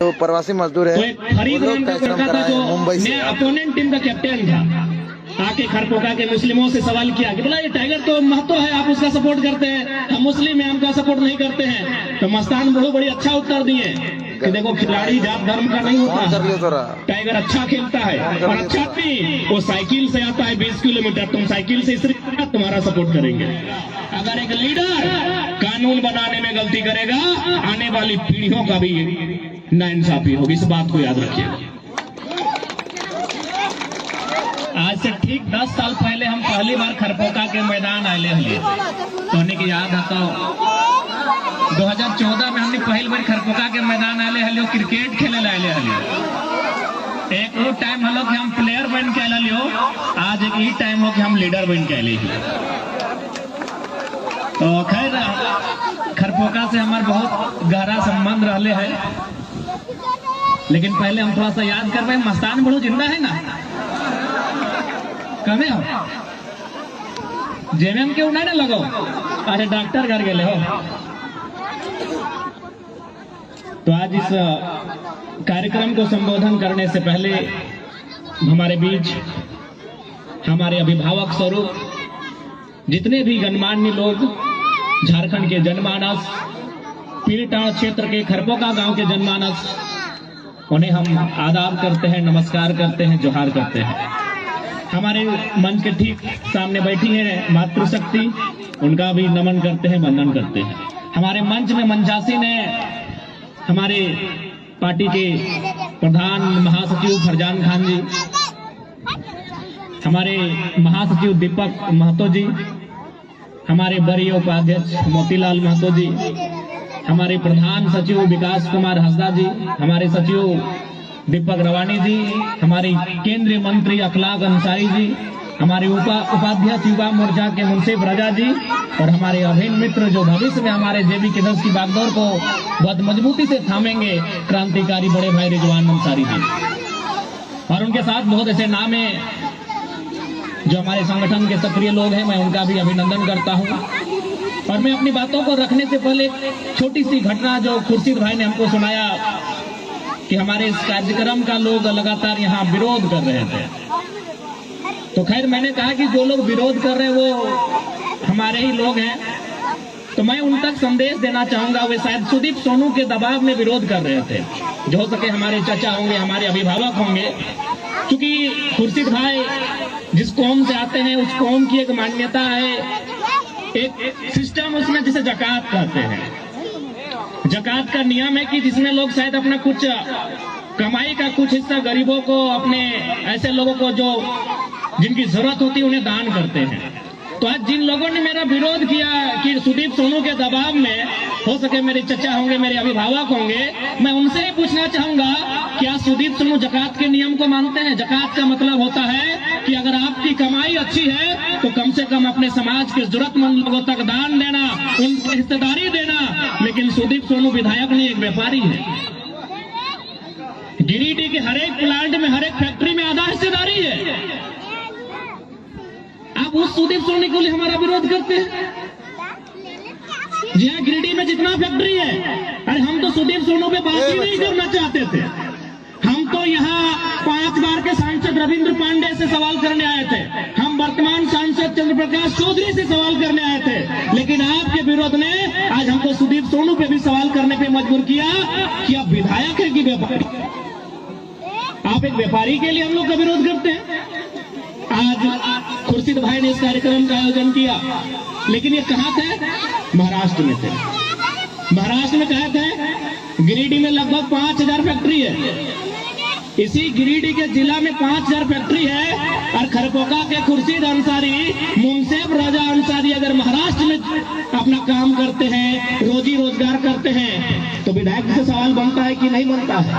तो प्रवासी मजदूर है, फरीद नाम का लड़का था जो मुंबई से अपोनेंट टीम का कैप्टन था, आके खरपोका के मुस्लिमों से सवाल किया कि बोला ये टाइगर तो महतो है, आप उसका सपोर्ट करते हैं, हम मुस्लिम हैं, हमका सपोर्ट नहीं करते हैं। तो मस्तान बड़ो बड़ी अच्छा उत्तर दिए कि देखो खिलाड़ी जात धर्म का नहीं होता, टाइगर अच्छा खेलता है और अच्छा भी वो साइकिल से आता है 20 किलोमीटर, तुम साइकिल से इसलिए तुम्हारा सपोर्ट करेंगे। अगर एक लीडर कानून बनाने में गलती करेगा, आने वाली पीढ़ियों का भी नाइंसाफी होगी, इस बात को याद रखिएगा। आज से ठीक 10 साल पहले हम पहली बार खरपोका के मैदान आए हैं, तो की याद है तो 2014 में हमने पहली बार खरपोका के मैदान आए हैं, क्रिकेट खेले आए हैं। एक वो टाइम हलो कि हम प्लेयर बन के लियो, आज एक ही टाइम हो कि हम लीडर बन के लिए। तो खैर खरपोका से हमारा बहुत गहरा संबंध रहले है, लेकिन पहले हम थोड़ा सा याद कर रहे हैं, मस्तान बड़ो जिंदा है ना, कमे हो जेएमएम क्यों नहीं ना लगो, अरे डॉक्टर घर गए हो। तो आज इस कार्यक्रम को संबोधन करने से पहले हमारे बीच हमारे अभिभावक स्वरूप जितने भी गणमान्य लोग झारखंड के जनमानस, पीरटाण क्षेत्र के खरपोका गांव के जनमानस, उन्हें हम आदाब करते हैं, नमस्कार करते हैं, जोहार करते हैं। हमारे मंच के ठीक सामने बैठी है मातृशक्ति, उनका भी नमन करते हैं, वंदन करते हैं। हमारे मंच में मंचासी ने हमारे पार्टी के प्रधान महासचिव फरजान खान जी, हमारे महासचिव दीपक महतो जी, हमारे वरीय उपाध्यक्ष मोतीलाल महतो जी, हमारे प्रधान सचिव विकास कुमार हंसदा जी, हमारे सचिव दीपक रवानी जी, हमारे केंद्रीय मंत्री अखलाक अंसारी जी, हमारे उपाध्यक्ष युवा मोर्चा के मुंसिफ रजा जी, और हमारे अभिन्न मित्र जो भविष्य में हमारे जेबी के 10 की बागडोर को बहुत मजबूती से थामेंगे, क्रांतिकारी बड़े भाई रिजवान अंसारी जी। और उनके साथ बहुत ऐसे नाम है जो हमारे संगठन के सक्रिय लोग हैं, मैं उनका भी अभिनंदन करता हूं। और मैं अपनी बातों को रखने से पहले छोटी सी घटना जो खुर्शीद भाई ने हमको सुनाया कि हमारे इस कार्यक्रम का लोग लगातार यहाँ विरोध कर रहे थे, तो खैर मैंने कहा कि जो लोग विरोध कर रहे हैं वो हमारे ही लोग हैं, तो मैं उन तक संदेश देना चाहूंगा। वे शायद सुदीप सोनू के दबाव में विरोध कर रहे थे, जो हो सके हमारे चाचा होंगे, हमारे अभिभावक होंगे, क्योंकि खुर्शीद भाई जिस कौम से आते हैं उस कौम की एक मान्यता है, एक सिस्टम उसमें जिसे जकात कहते हैं। जकात का नियम है कि जिसमें लोग शायद अपना कुछ कमाई का कुछ हिस्सा गरीबों को, अपने ऐसे लोगों को जो जिनकी जरूरत होती है उन्हें दान करते हैं। तो आज जिन लोगों ने मेरा विरोध किया कि सुदीप सोनू के दबाव में, हो सके मेरे चचा होंगे, मेरे अभिभावक होंगे, मैं उनसे ही पूछना चाहूंगा क्या सुदीप सोनू जकात के नियम को मानते हैं? जकात का मतलब होता है कि अगर आपकी कमाई अच्छी है तो कम से कम अपने समाज के जरूरतमंद लोगों तक दान देना, उनको हिस्सेदारी देना। लेकिन सुदीप सोनू विधायक नहीं, एक व्यापारी है। गिरिडीह के हर एक प्लांट में, हर एक फैक्ट्री में आधा हिस्सेदारी है। आप उस सुदीप सोनू के लिए हमारा विरोध करते हैं? जी हाँ, गिरिडीह में जितना फैक्ट्री है, अरे हम तो सुदीप सोनू पे बात ही नहीं करना चाहते थे। हम तो यहाँ 5 बार के सांसद रविंद्र पांडे से सवाल करने आए थे, हम वर्तमान सांसद चंद्र प्रकाश चौधरी से सवाल करने आए थे, लेकिन आपके विरोध ने आज हमको सुदीप सोनू पे भी सवाल करने पे मजबूर किया कि आप विधायक है कि व्यापारी? आप एक व्यापारी के लिए हम लोग का विरोध करते हैं। आज खुर्शीद भाई ने इस कार्यक्रम का आयोजन किया, लेकिन ये कहाँ थे? महाराष्ट्र में थे। महाराष्ट्र में कहा थे गिरिडीह में लगभग 5000 फैक्ट्री है। इसी गिरिडीह के जिला में 5000 फैक्ट्री है, और खरपोका के खुर्शीद अंसारी, मुंसिफ रजा अंसारी अगर महाराष्ट्र में अपना काम करते हैं, रोजी रोजगार करते हैं, तो विधायक से सवाल बनता है कि नहीं बनता है?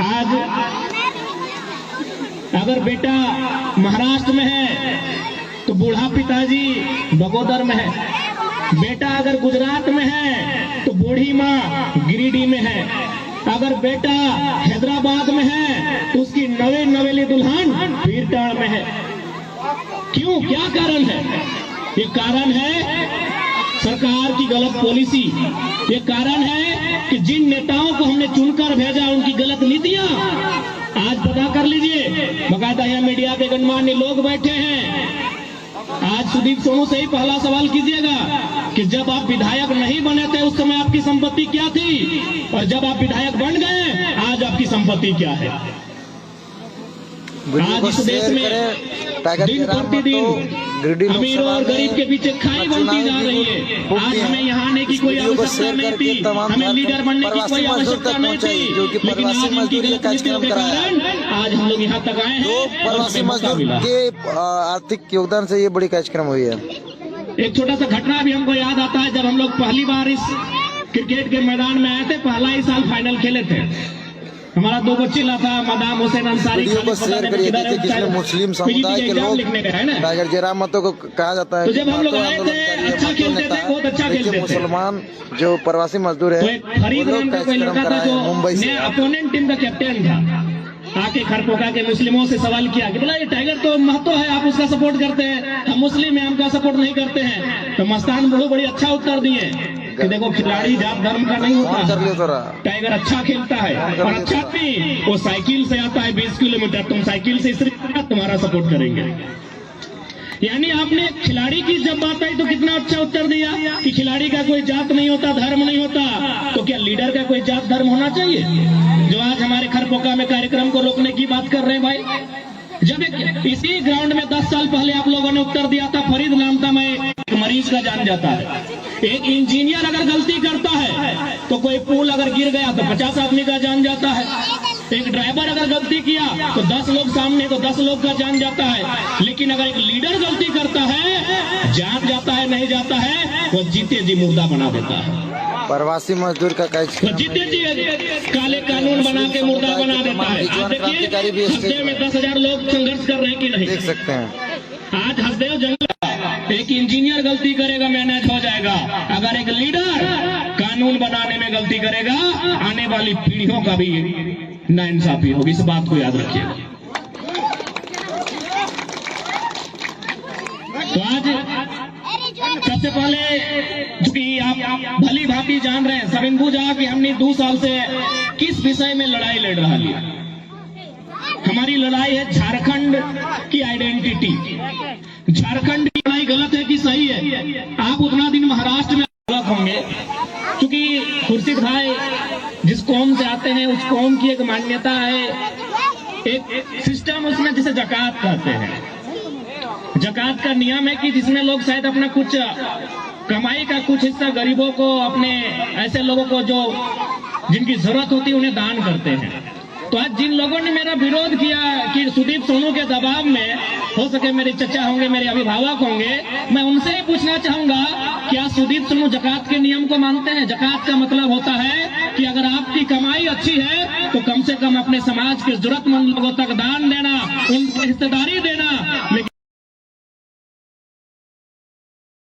आज अगर बेटा महाराष्ट्र में है तो बूढ़ा पिताजी बगोदर में है, बेटा अगर गुजरात में है तो बूढ़ी माँ गिरिडीह में है, अगर बेटा हैदराबाद में है तो उसकी नवेली दुल्हन पीरटाण में है। क्यों? क्या कारण है? ये कारण है सरकार की गलत पॉलिसी, ये कारण है कि जिन नेताओं को हमने चुनकर भेजा उनकी गलत नीतियां आज पता कर लीजिए। बकायदा यहाँ मीडिया के गणमान्य लोग बैठे हैं। आज सुदीप सोनू से ही पहला सवाल कीजिएगा कि जब आप विधायक नहीं बने थे उस समय आपकी संपत्ति क्या थी, और जब आप विधायक बन गए आज आपकी संपत्ति क्या है। आज इस देश में दिन प्रतिदिन अमीर और गरीब के पीछे खाई बनती जा रही है। आज हमें यहाँ आने की कोई आवश्यकता नहीं थी, हमें लीडर बनने की कोई आवश्यकता नहीं थी, लेकिन आज इनकी गलत नीतियों के कारण आज हम लोग यहाँ तक आए हैं। प्रवासी मजदूर के आर्थिक योगदान से ये बड़ी कार्यक्रम हुई है। एक छोटा सा घटना भी हमको याद आता है, जब हम लोग पहली बार इस क्रिकेट के मैदान में आए थे, पहला ही साल फाइनल खेले थे। हमारा 2 बच्चे था, मदाम हुसैन अंसारी को शेयर करिए जिसमें मुस्लिम समुदाय के लोग टाइगर जयराम महतो को कहा जाता है। तो जब हम लोग आए थे अच्छा खेलते थे, बहुत अच्छा खेलते थे। मुसलमान जो प्रवासी मजदूर है फरीद नाम का कोई लड़का था जो मुंबई से अपोनेंट टीम का कैप्टन था, आके खरपोका के मुस्लिमों से सवाल किया कि बोला ये टाइगर तो महतो है, आप उसका सपोर्ट करते हैं, हम मुस्लिम हैं, हम का सपोर्ट नहीं करते हैं। तो मस्तान बड़ो बड़ी अच्छा उत्तर दिए कि देखो खिलाड़ी जात धर्म का नहीं होता, टाइगर अच्छा खेलता है और अच्छा भी वो साइकिल से आता है 20 किलोमीटर, तुम साइकिल से इसलिए तुम्हारा सपोर्ट करेंगे। यानी आपने खिलाड़ी की जब बात आई तो कितना अच्छा उत्तर दिया कि खिलाड़ी का कोई जात नहीं होता, धर्म नहीं होता, तो क्या लीडर का कोई जात धर्म होना चाहिए? जो आज हमारे खरपोका में कार्यक्रम को रोकने की बात कर रहे हैं भाई, जब इसी ग्राउंड में 10 साल पहले आप लोगों ने उत्तर दिया था, फरीद नाम था, मैं एक मरीज का जान जाता है। एक इंजीनियर अगर गलती करता है तो कोई पुल अगर गिर गया तो 50 आदमी का जान जाता है। एक ड्राइवर अगर गलती किया तो 10 लोग सामने तो 10 लोग का जान जाता है। लेकिन अगर एक लीडर गलती करता है, जान जाता है नहीं जाता है, वो जीते जी मुर्दा बना देता है। प्रवासी मजदूर का तो जीते जी काले कानून बना के मुर्दा बना देता है। देखिए हफ्ते में 10,000 लोग संघर्ष कर रहे हैं कि नहीं, देख सकते हैं। आज हसदेव जंगल एक इंजीनियर गलती करेगा मैनेज हो जाएगा, अगर एक लीडर कानून बनाने में गलती करेगा आने वाली पीढ़ियों का भी नाइंसाफी होगी। इस बात को याद रखिएगा। तो आज सबसे पहले चूंकि आप भली भांति जान रहे हैं सबिंदु जहा कि हमने 2 साल से किस विषय में लड़ाई लड़ रहा है। हमारी लड़ाई है झारखंड की आइडेंटिटी। झारखंड की लड़ाई गलत है कि सही है? आप उतना दिन महाराष्ट्र में गलत होंगे, क्योंकि खुर्शीद भाई जिस कौम से आते हैं उस कौम की एक मान्यता है, एक सिस्टम उसमें जिसे जकात कहते हैं। जकात का नियम है कि जिसमें लोग शायद अपना कुछ कमाई का कुछ हिस्सा गरीबों को, अपने ऐसे लोगों को जो जिनकी जरूरत होती है उन्हें दान करते हैं। तो आज जिन लोगों ने मेरा विरोध किया कि सुदीप सोनू के दबाव में, हो सके मेरे चचा होंगे, मेरे अभिभावक होंगे, मैं उनसे ही पूछना चाहूंगा क्या सुदीप सोनू जकात के नियम को मानते हैं? जकात का मतलब होता है कि अगर आपकी कमाई अच्छी है तो कम से कम अपने समाज के जरूरतमंद लोगों तक दान देना, उनको हिस्सेदारी देना। लेकिन